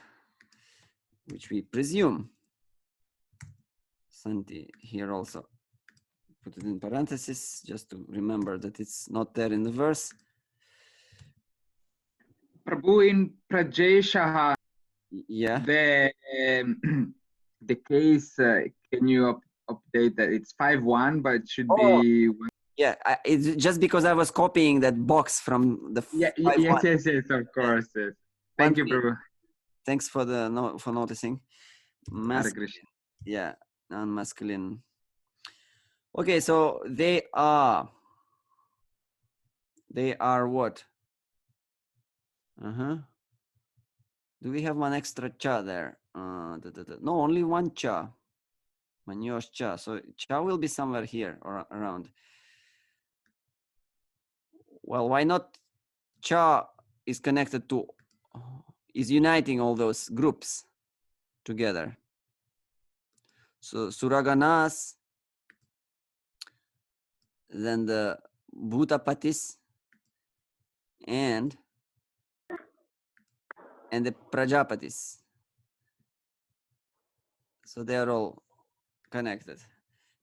which we presume. Santi here also put it in parentheses just to remember that it's not there in the verse. Prabhu, in Prajeshaha, Yeah. the case, can you update that? It's 5-1, but it should Oh. be. Yeah, it's just because I was copying that box from the Yes, of course. Yes. Thank you, Prabhu. Thanks for the for noticing. Hare Krishna. Yeah, non-masculine. Okay, so they are what? Do we have one extra cha there? No, only one cha. Manyosh cha. So cha will be somewhere here or around. Well, why not? Cha is connected to, is uniting all those groups together. So suraganas, then the bhutapatis, and the prajapatis. So they are all connected.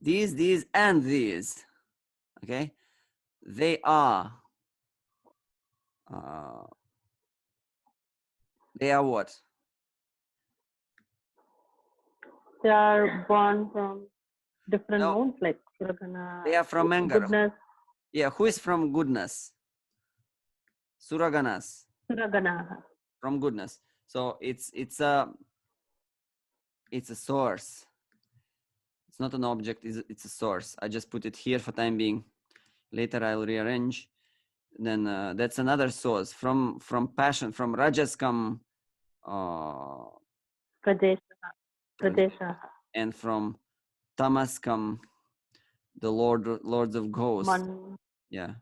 These, and these. Okay, they are. They are what? They are born from different modes, like Suragana. They are from Mangara. Goodness. Yeah, who is from goodness? Suraganas. Suragana. From goodness. So it's a source. It's not an object. It's a source. I just put it here for time being. Later I'll rearrange. Then that's another source. From passion. From rajas come. Pradesha. And from tamas come the lords of ghosts. Yeah.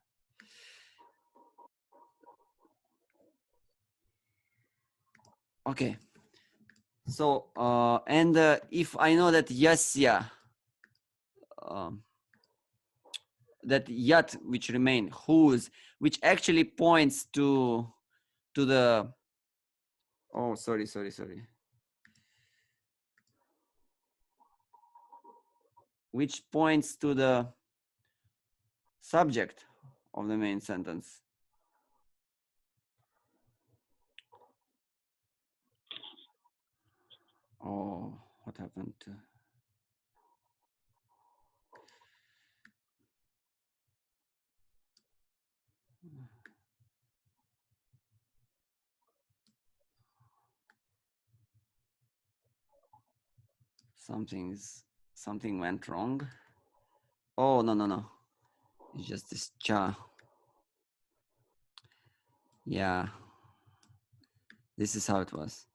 Okay. So and if I know that yasya, that yat which remain, whose, which actually points to the, oh sorry, which points to the subject of the main sentence. Oh, what happened to... Something went wrong. Oh, no. It's just this cha. Yeah. This is how it was.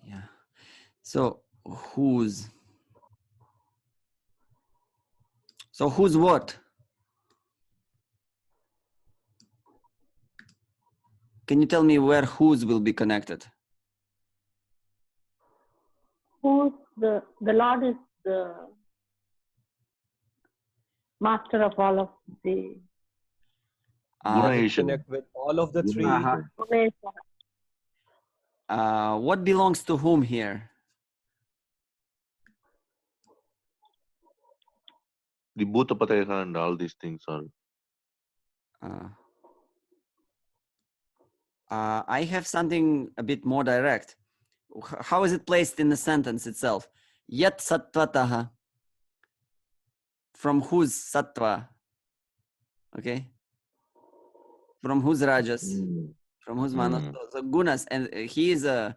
Yeah. So whose? So whose what? Can you tell me where whose will be connected? Who's the Lord is the master of all of the. Connect with all of the three. What belongs to whom here? The Bhutapataya and all these things are. I have something a bit more direct. How is it placed in the sentence itself? Yat sattvataha. From whose sattva? Okay. From whose rajas? From whose manas? So gunas, and he is a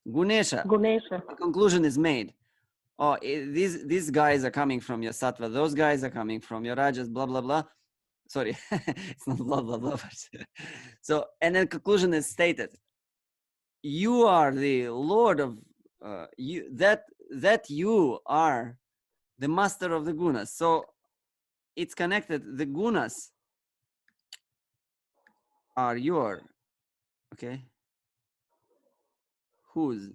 Gunesha. The conclusion is made. Oh, these guys are coming from your sattva. Those guys are coming from your rajas. Blah blah blah. Sorry, it's not blah blah blah. So, and then conclusion is stated. You are the Lord of you. That you are the master of the gunas. So, it's connected. The gunas are your, okay? Whose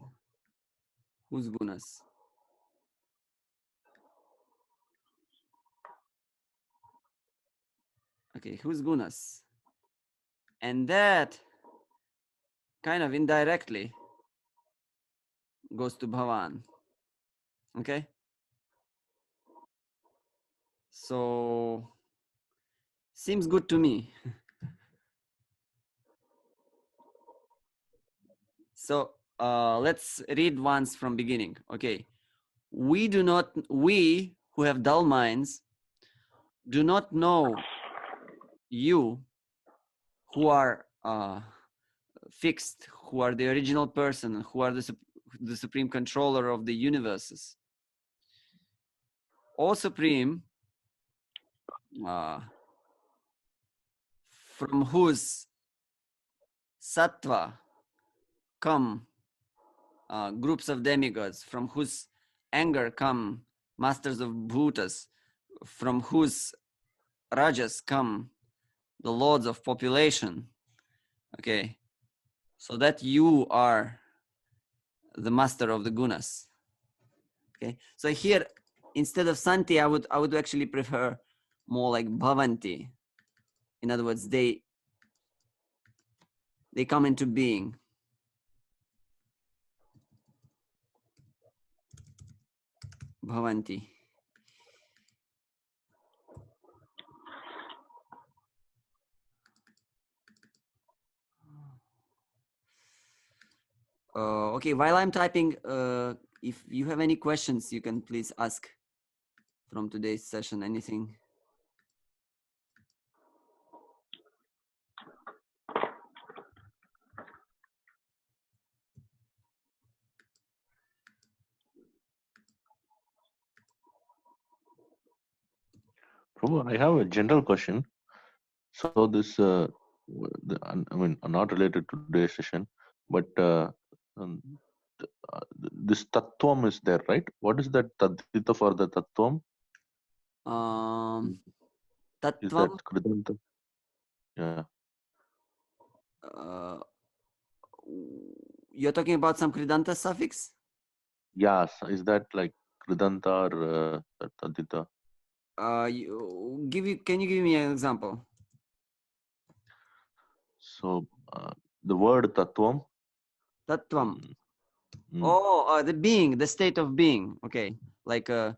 gunas? Okay, whose gunas? And that kind of indirectly goes to Bhavan. Okay? So seems good to me. So let's read once from beginning. Okay. We who have dull minds do not know you who are fixed, who are the original person, who are the supreme controller of the universes. O Supreme, from whose sattva come groups of demigods, from whose anger come masters of bhutas, from whose rajas come the lords of population. Okay, so that you are the master of the gunas. Okay, so here instead of santi, I would actually prefer more like bhavanti. In other words, they come into being. Bhavanti. Okay, while I'm typing, if you have any questions, you can please ask from today's session, anything. Prabhu, I have a general question. So this, I mean, not related to today's session, but um, this tattvam is there, right? What is that tadvita for the tattvam? Is that Tattvam. kridanta? Yeah. You're talking about some kridanta suffix? Yeah. So is that like kridanta or tadvita? Can you give me an example? So the word tattvam. Tattvam. Oh, the being, the state of being. Okay, like yeah,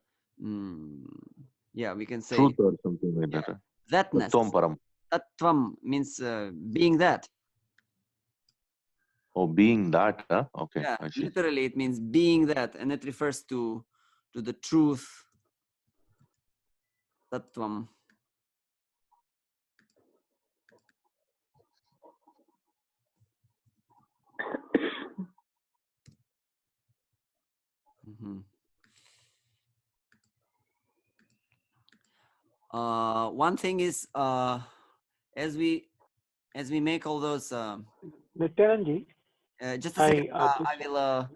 we can say Truth or something like that. thatness. Tattvam param. Tattvam means being that. Oh, being that. Huh? Okay, Yeah, I see. literally it means being that, and it refers to the truth. Tattvam. One thing is, as we make all those, Nityananji, just a second, I will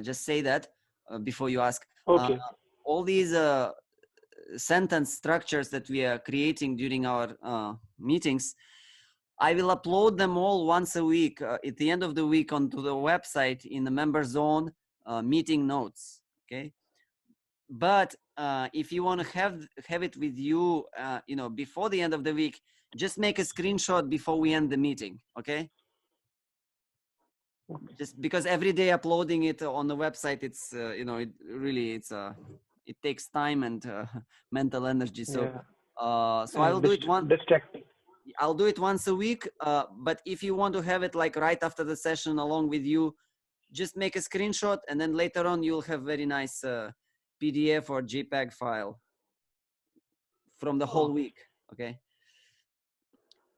just say that before you ask. Okay. All these sentence structures that we are creating during our meetings, I will upload them all once a week at the end of the week onto the website in the member zone meeting notes. Okay, but if you want to have it with you, before the end of the week, just make a screenshot before we end the meeting. Okay. Just because every day uploading it on the website, it's it takes time and mental energy. So so I will do it I'll do it once a week. But if you want to have it like right after the session along with you, just make a screenshot, and then later on you'll have very nice PDF or JPEG file from the whole week. Okay.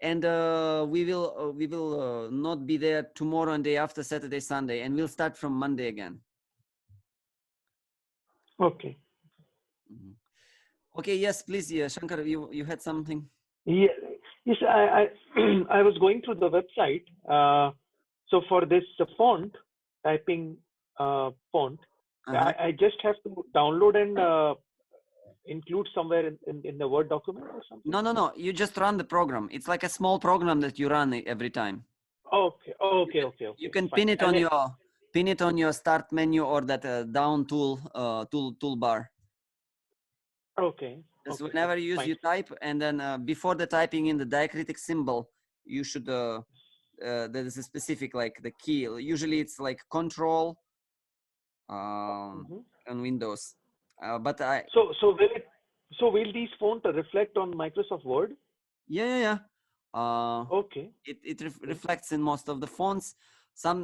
And we will not be there tomorrow and day after, Saturday, Sunday, and we'll start from Monday again. Okay. Okay. Yes, please. Yeah, Shankar, you had something. Yeah. Yes, I I was going through the website. So for this font, typing font, I just have to download and include somewhere in the Word document or something? No. You just run the program. It's like a small program that you run every time. Okay. You can Fine. pin it on your start menu or that down toolbar. Okay. Just whenever you use, fine. you type, and then before the typing in the diacritic symbol, you should there is a specific, like, the key. Usually it's like Control on Windows. But So will these fonts reflect on Microsoft Word? Yeah. Okay. It reflects in most of the fonts.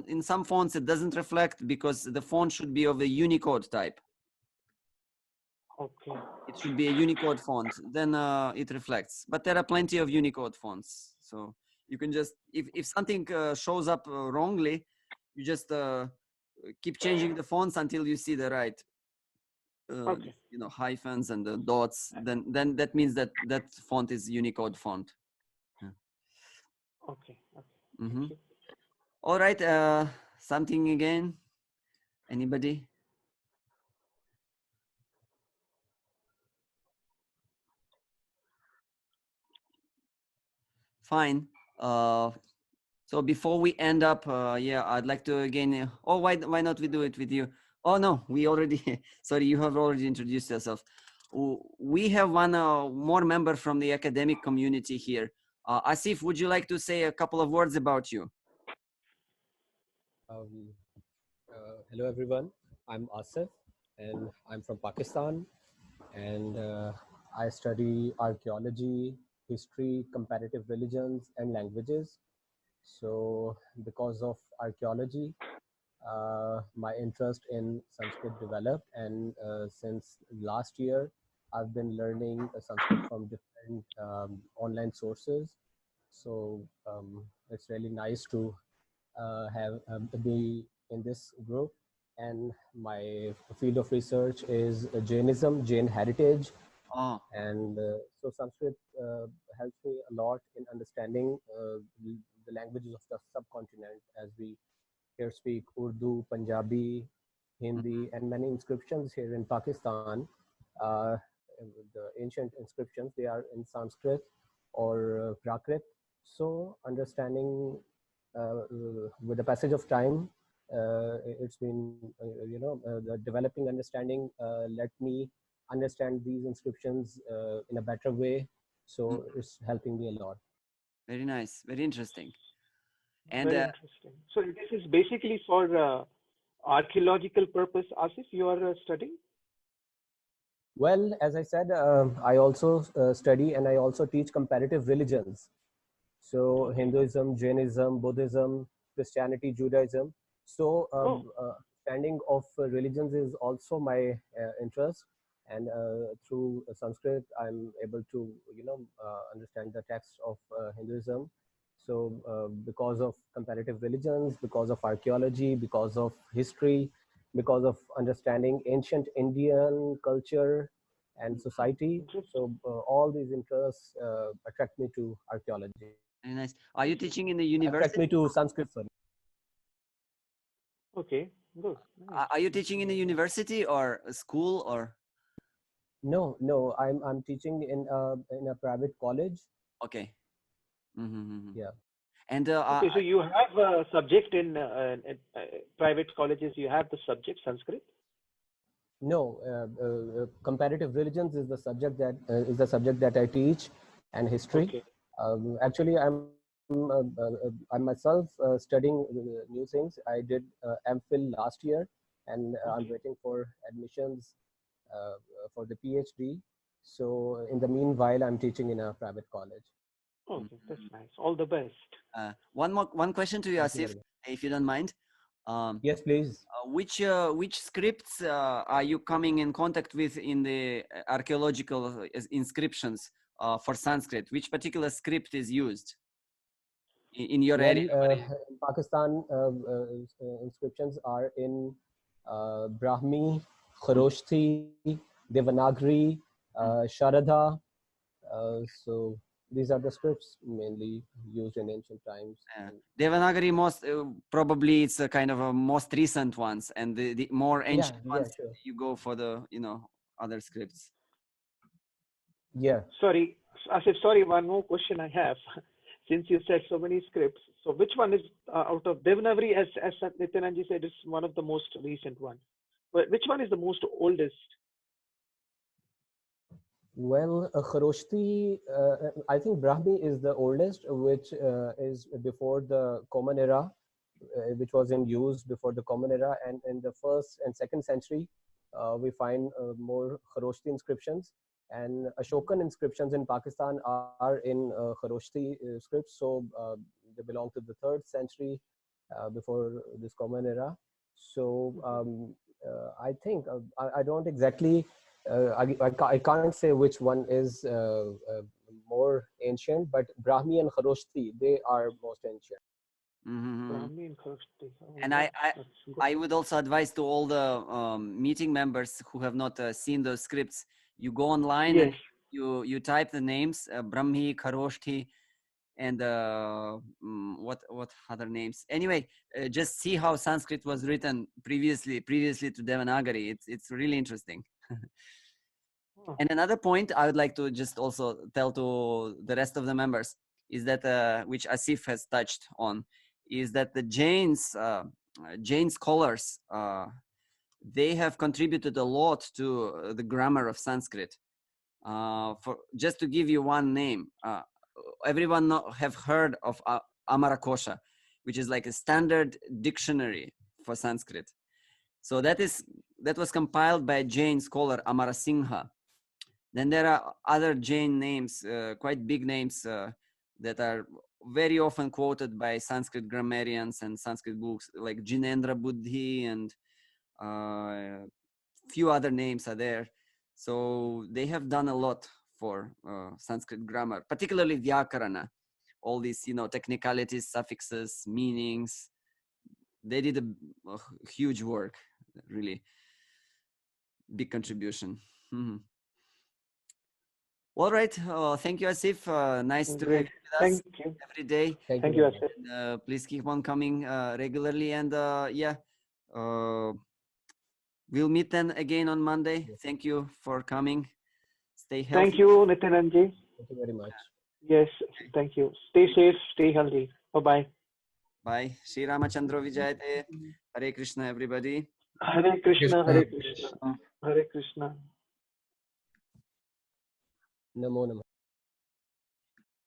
In some fonts it doesn't reflect because the font should be of a Unicode type. Okay. It should be a Unicode font, then it reflects. But there are plenty of Unicode fonts, so you can just, if something shows up wrongly, you just keep changing the fonts until you see the right hyphens and the dots. Then that means that font is Unicode font. Yeah. Okay. Mm-hmm. Thank you. All right. Something again? Anybody? Fine. So before we end up, I'd like to again. Why not we do it with you? Oh no, we already. Sorry, you have already introduced yourself. We have one more member from the academic community here. Asif, would you like to say a couple of words about you? Hello everyone, I'm Asif and I'm from Pakistan, and I study archaeology, history, comparative religions and languages. So because of archaeology, my interest in Sanskrit developed, and since last year I've been learning Sanskrit from different online sources. So it's really nice to have be in this group. And my field of research is Jainism, Jain heritage. Oh. And so Sanskrit helps me a lot in understanding the languages of the subcontinent, as we here speak Urdu, Punjabi, Hindi, and many inscriptions here in Pakistan. The ancient inscriptions, they are in Sanskrit or Prakrit. So understanding with the passage of time, it's been, the developing understanding let me understand these inscriptions in a better way. So it's helping me a lot. Very nice. Very interesting. And very interesting. So this is basically for archaeological purpose, Asif, you are studying? Well, as I said, I also study and I also teach comparative religions. So Hinduism, Jainism, Buddhism, Christianity, Judaism. So understanding of religions is also my interest. And through Sanskrit, I'm able to, understand the text of Hinduism. So because of comparative religions, because of archaeology, because of history, because of understanding ancient Indian culture and society. So all these interests attract me to archaeology. very nice. Are you teaching in the Attract university? me to Sanskrit. Sorry. Okay, good. Nice. Are you teaching in a university or a school or? No. I'm teaching in a private college. Okay. Mm-hmm. Yeah. And Okay, so you have a subject in private colleges. You have the subject Sanskrit. No, comparative religions is the subject that I teach, and history. Okay. Actually, I'm myself studying new things. I did MPhil last year, and I'm waiting for admissions for the PhD. So in the meanwhile, I'm teaching in a private college. Okay, that's nice. All the best. one question to you, Asif, if you don't mind. Yes, please. Which scripts are you coming in contact with in the archaeological inscriptions for Sanskrit? Which particular script is used in your area? In Pakistan, inscriptions are in Brahmi, Kharoshthi, Devanagari, Sharada. So these are the scripts mainly used in ancient times. Devanagari probably it's a kind of a most recent ones, and the more ancient ones sure. you go for the other scripts. Yeah. Sorry, Asif, sorry, one more question I have. Since you said so many scripts, so which one is out of Devanagari, as Nityananji said, is one of the most recent one. But which one is the most oldest? Well, Kharoshti, I think Brahmi is the oldest, which is before the Common Era, which was in use before the Common Era. And in the 1st and 2nd century, we find more Kharoshti inscriptions. And Ashokan inscriptions in Pakistan are in Kharoshti scripts. So they belong to the 3rd century before this Common Era. So I think, I don't exactly, I can't say which one is more ancient, but Brahmi and Kharoshti, they are most ancient. Brahmi and Kharoshti. Oh, And that's good. I would also advise to all the meeting members who have not seen those scripts, you go online and you type the names, Brahmi, Kharoshti, and what other names? Anyway, just see how Sanskrit was written previously to Devanagari. It's really interesting. And another point I would like to just also tell to the rest of the members is that which Asif has touched on, is that the Jain scholars, they have contributed a lot to the grammar of Sanskrit. For just to give you one name, everyone have heard of Amarakosha, which is like a standard dictionary for Sanskrit. So that was compiled by a Jain scholar, Amarasingha. Then there are other Jain names, quite big names that are very often quoted by Sanskrit grammarians and Sanskrit books, like Jinendra Buddhi, and few other names are there. So they have done a lot for Sanskrit grammar, particularly Vyakarana. All these, technicalities, suffixes, meanings. They did a huge work, really big contribution. All right. Thank you, Asif. Nice to have you with us every day. Thank you, Asif. Please keep on coming regularly. And we'll meet then again on Monday. Thank you for coming. Stay healthy. Thank you, Nityananji. Thank you very much. Yes, thank you. Stay safe, stay healthy. Bye-bye. Bye. Shri Ramachandra Vijayate. Hare Krishna, everybody. Hare Krishna, Hare Krishna, Hare Krishna. Namo Namo.